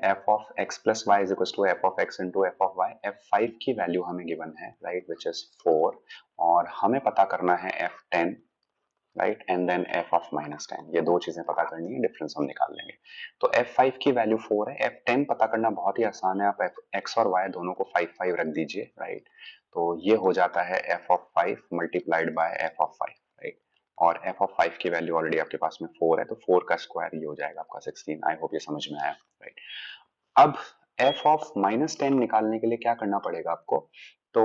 F of X plus Y is equal to F of X into F of Y. F5 की value हमें given है, right, which is 4, और हमें पता करना है F10, right, and then F of -10। ये दो चीजें पता करनी है, डिफरेंस हम निकाल लेंगे। तो F5 की वैल्यू 4 है, F10 पता करना बहुत ही आसान है, आप एक्स और वाई दोनों को 5 5 रख दीजिए, राइट। तो ये हो जाता है F of 5 multiplied by F of 5, right. और एफ ऑफ 5 की वैल्यू ऑलरेडी आपके पास में 4 है, तो 4 का स्क्वायर ये हो जाएगा आपका 16। आई होप ये समझ में आया, राइट। अब f ऑफ -10 निकालने के लिए क्या करना पड़ेगा आपको, तो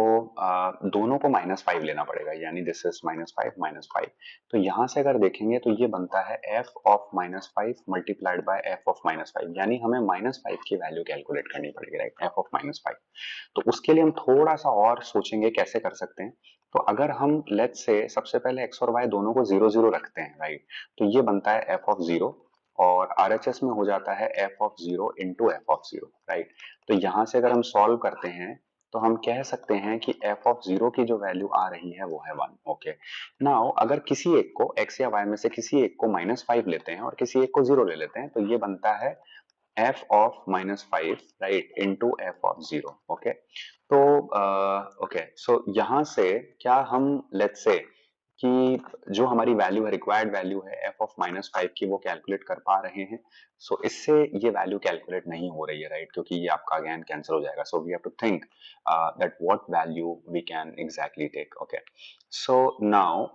दोनों को -5 लेना पड़ेगा, यानी दिस इज -5 -5। तो यहां से अगर देखेंगे तो ये बनता है f of -5 multiplied by f of -5, यानी हमें -5 की वैल्यू कैलकुलेट करनी पड़ेगी, राइट, f ऑफ -5। तो उसके लिए हम थोड़ा सा और सोचेंगे कैसे कर सकते हैं। तो अगर हम लेट्स से सबसे पहले x और y दोनों को 0 0 रखते हैं, राइट, तो ये बनता है f ऑफ 0, और RHS में हो जाता है f of 0 into F of 0, right. तो यहां से अगर हम सॉल्व करते हैं तो हम कह सकते हैं कि f ऑफ 0 की जो वैल्यू आ रही है वो है 1। ओके, नाउ अगर किसी एक को x या y में से किसी एक को -5 लेते हैं और किसी एक को 0 ले लेते हैं, तो ये बनता है f of -5, right, into F of 0। Okay, तो ओके, सो यहां से क्या हम लेट्स से कि जो हमारी वैल्यू है, रिक्वायर्ड वैल्यू है f ऑफ -5 की, वो कैलकुलेट कर पा रहे हैं। सो इससे ये वैल्यू कैलकुलेट नहीं हो रही है, राइट, क्योंकि ये आपका अगेन कैंसिल हो जाएगा। So we have to think that what value we can exactly take. Okay, so now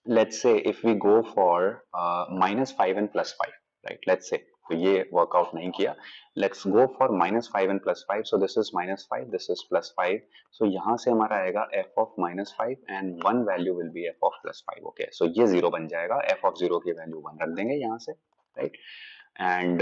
let's say if we go for -5 and +5, right, let's say, तो ये वर्कआउट नहीं किया, let's go for -5 and +5, so this is -5, this is +5, so यहाँ से हमारा आएगा f of -5 and one value will be f of +5। okay, so ये 0 बन जाएगा, f of 0 की वैल्यू 1 रख देंगे यहाँ से, right, and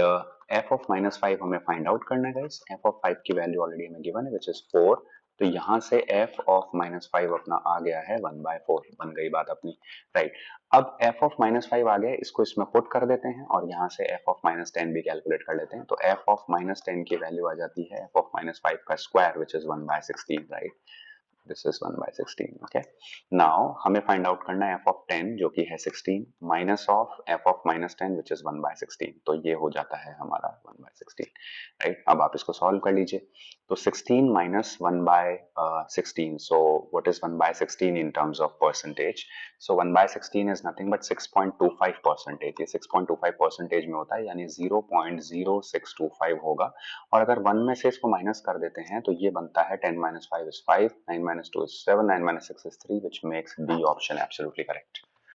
f of -5 हमें फाइंड आउट करना है गाइस। f of 5 की वैल्यू ऑलरेडी हमें गिवन है, which is 4, तो यहाँ से f of -5 अपना आ गया है 1/4, बन गई बात अपनी, राइट। अब f of -5 आ गया, इसको इसमें पुट कर देते हैं और यहाँ से f of -10 भी कैलकुलेट कर लेते हैं। तो f of -10 की वैल्यू आ जाती है f of -5 का square, which is 1/16, right. This is 1/16। Okay, now हमें फाइंड आउट करना है f of 10 जो कि है 16 minus of f of -10 which is 1/16, तो ये हो जाता है हमारा 1/16, राइट। अब आप इसको सॉल्व कर लीजिए, तो 16 minus 1/16, so what is 1/16 in terms of percentage? So 1/16 is nothing but 6.25%। ये 6.25% में होता है, यानी 0.0625 होगा। और अगर 1 में से इसको माइनस कर देते हैं तो ये बनता है 10 - 5 is 5, 9 - 2 is 7, 9 - 6 is 3, which makes D option absolutely correct।